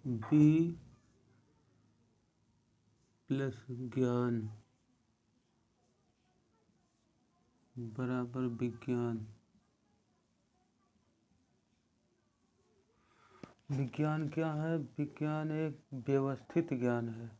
B plus ज्ञान बराबर विज्ञान। विज्ञान क्या है? विज्ञान एक व्यवस्थित ज्ञान है।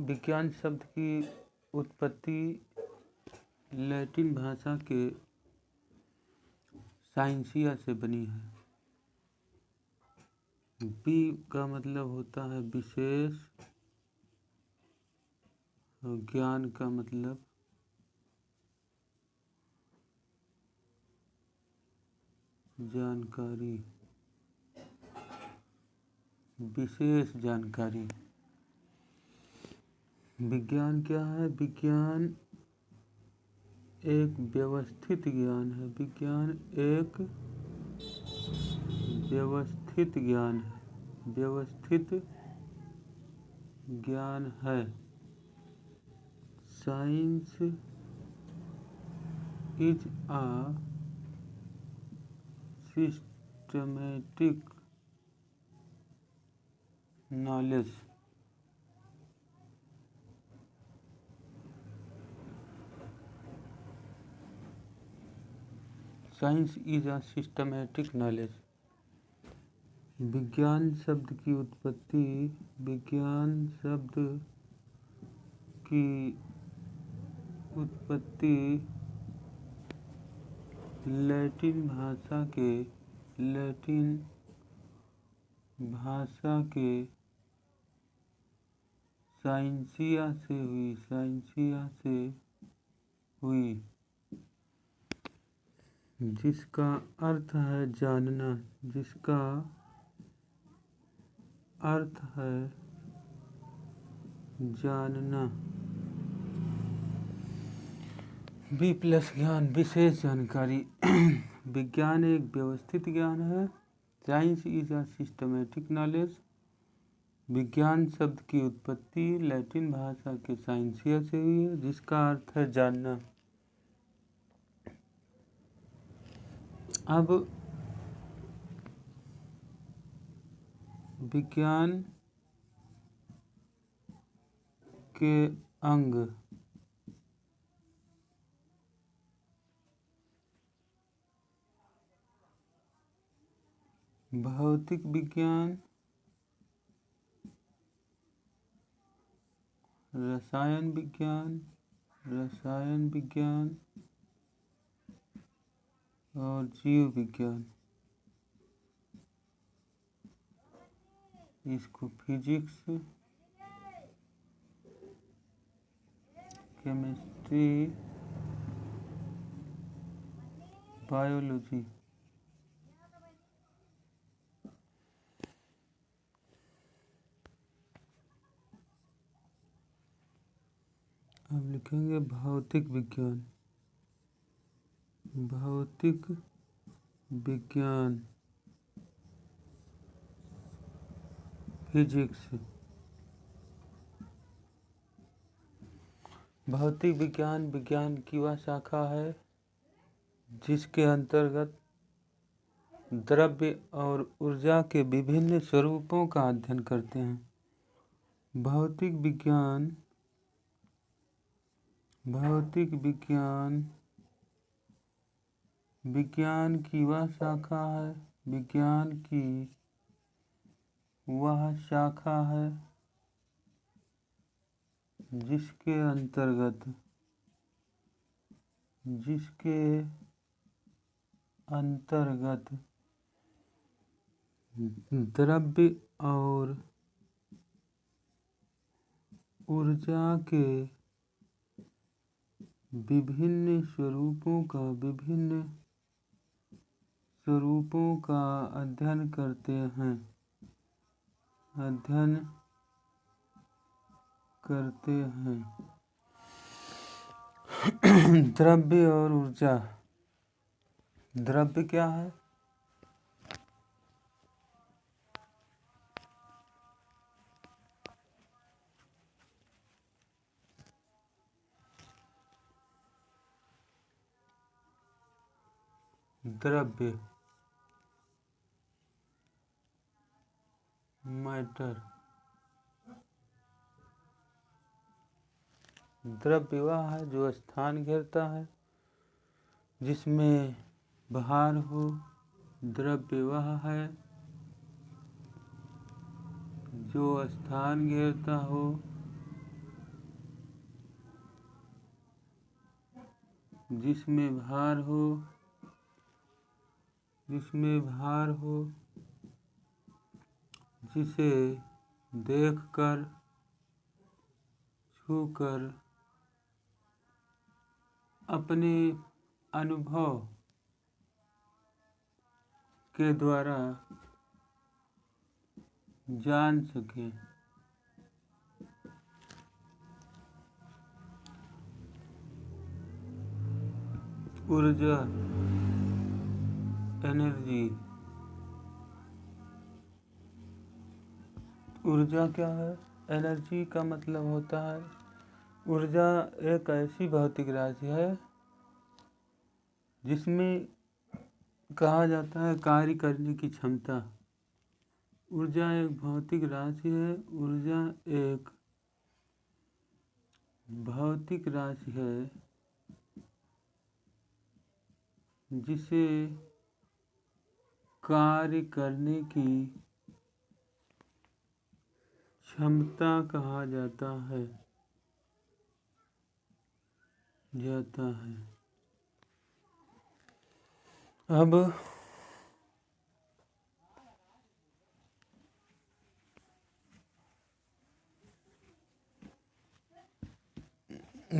विज्ञान शब्द की उत्पत्ति लैटिन भाषा के साइंसिया से बनी है। बी का मतलब होता है विशेष और ज्ञान का मतलब जानकारी, विशेष जानकारी। विज्ञान क्या है? विज्ञान एक व्यवस्थित ज्ञान है। विज्ञान एक व्यवस्थित ज्ञान है। व्यवस्थित ज्ञान है। Science is a systematic knowledge. Science is a systematic knowledge. विज्ञान शब्द की उत्पत्ति लैटिन भाषा के साइंसिया से हुई, जिसका अर्थ है जानना। बी प्लस ज्ञान विशेष जानकारी। विज्ञान एक व्यवस्थित ज्ञान है। Science is a systematic knowledge. विज्ञान शब्द की उत्पत्ति लैटिन भाषा के साइंसिया से हुई है, जिसका अर्थ है जानना। अब विज्ञान के अंग। भौतिक विज्ञान, रसायन विज्ञान और जीव विज्ञान। इसको फिजिक्स, केमिस्ट्री, बायोलॉजी। अब लिखेंगे भौतिक विज्ञान। फिजिक्स। भौतिक विज्ञान की वह शाखा है जिसके अंतर्गत द्रव्य और ऊर्जा के विभिन्न स्वरूपों का अध्ययन करते हैं। भौतिक विज्ञान की वह शाखा है जिसके अंतर्गत द्रव्य और ऊर्जा के विभिन्न स्वरूपों का अध्ययन करते हैं। द्रव्य और ऊर्जा। द्रव्य क्या है? द्रव्य मैटर। द्रव्य वह है जो स्थान घेरता है जिसमें भार हो। द्रव्य वह है जो स्थान घेरता हो जिसमें भार हो, जिसे देखकर, छूकर, अपने अनुभव के द्वारा जान सके। ऊर्जा, एनर्जी। ऊर्जा क्या है? एनर्जी का मतलब होता है, ऊर्जा एक ऐसी भौतिक राशि है जिसमें कहा जाता है कार्य करने की क्षमता। ऊर्जा एक भौतिक राशि है। ऊर्जा एक भौतिक राशि है जिसे कार्य करने की क्षमता कहा जाता है। अब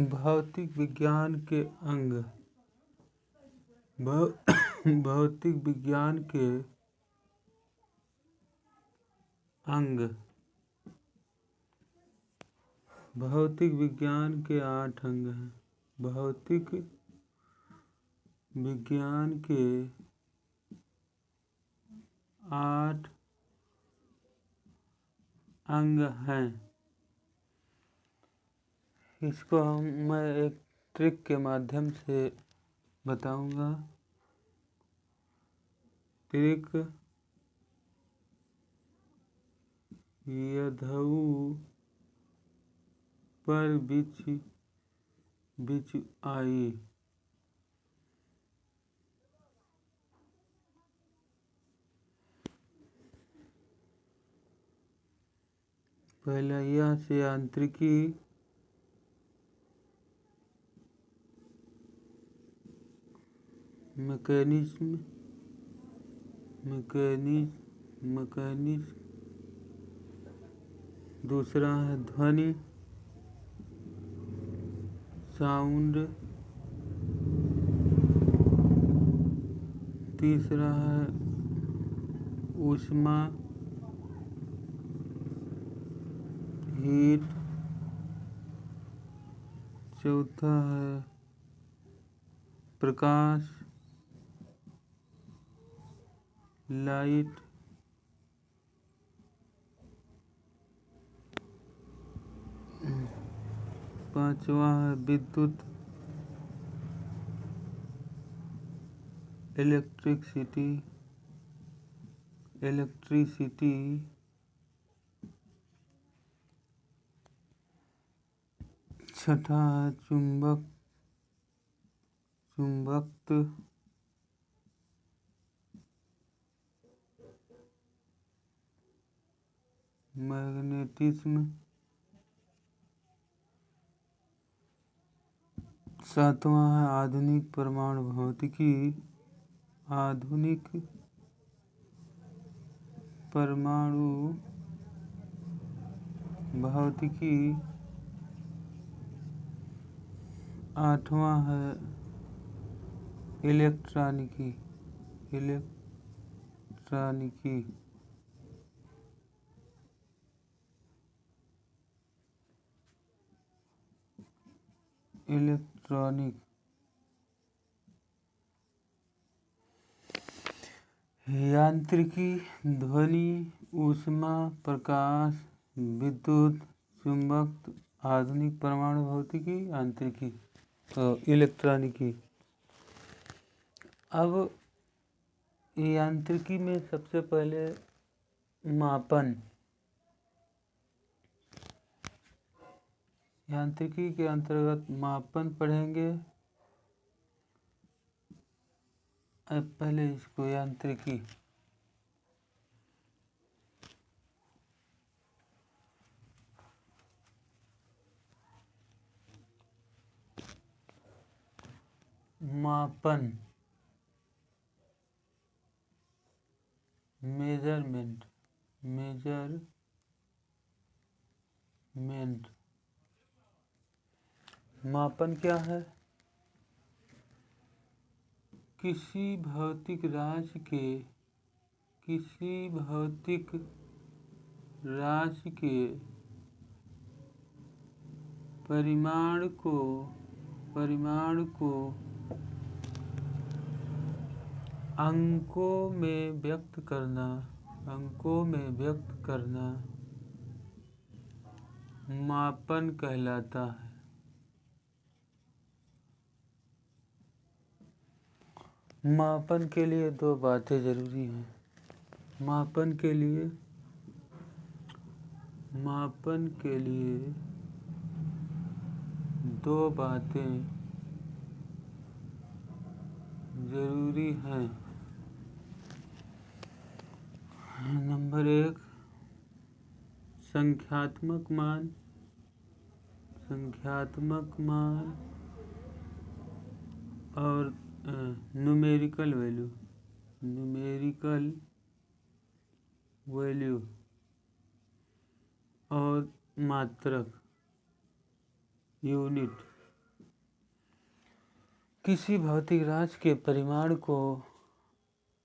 भौतिक विज्ञान के अंग। भौतिक विज्ञान के अंग। भौतिक विज्ञान के 8 अंग हैं। भौतिक विज्ञान के 8 अंग हैं। इसको मैं एक ट्रिक के माध्यम से बताऊंगा। ट्रिक यधऊ पर बिच आई। पहला यह से यांत्रिकी, मैकेनिज्म, दूसरा है ध्वनि, साउंड, तीसरा है ऊष्मा, हीट, चौथा है प्रकाश, लाइट, पांचवा है विद्युत, इलेक्ट्रिसिटी। छठा है चुंबकत्व। मैग्नेटिज्म। सातवां है आधुनिक परमाणु भौतिकी। आधुनिक परमाणु भौतिकी। आठवां है इलेक्ट्रॉनिकी। यांत्रिकी, ध्वनि, ऊष्मा, प्रकाश, विद्युत, चुंबक, आधुनिक परमाणु भौतिकी, यांत्रिकी, इलेक्ट्रॉनिकी। अब यांत्रिकी में सबसे पहले मापन, यांत्रिकी के अंतर्गत मापन पढ़ेंगे। अब पहले इसको यांत्रिकी, मापन, मेजरमेंट, मापन क्या है? किसी भौतिक राशि के परिमाण को अंकों में व्यक्त करना मापन कहलाता है। मापन के लिए दो बातें जरूरी हैं। मापन के लिए दो बातें जरूरी हैं। नंबर 1, संख्यात्मक मान और न्यूमेरिकल वैल्यू और मात्रक, यूनिट। किसी भौतिक राशि के परिमाण को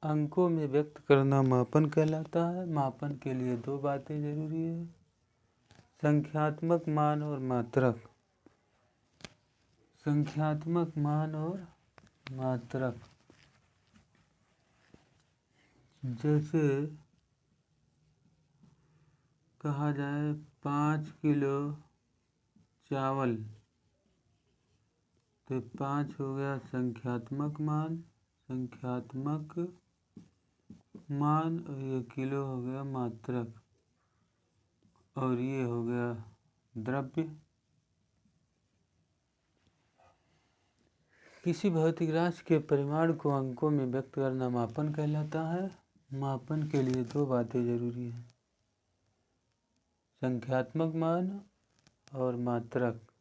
अंकों में व्यक्त करना मापन कहलाता है। मापन के लिए दो बातें जरूरी है, संख्यात्मक मान और मात्रक। संख्यात्मक मान और मात्रक, जैसे कहा जाए 5 किलो चावल, तो 5 हो गया संख्यात्मक मान और ये किलो हो गया मात्रक, और ये हो गया द्रव्य। किसी भौतिक राशि के परिमाण को अंकों में व्यक्त करना मापन कहलाता है। मापन के लिए दो बातें जरूरी हैं, संख्यात्मक मान और मात्रक।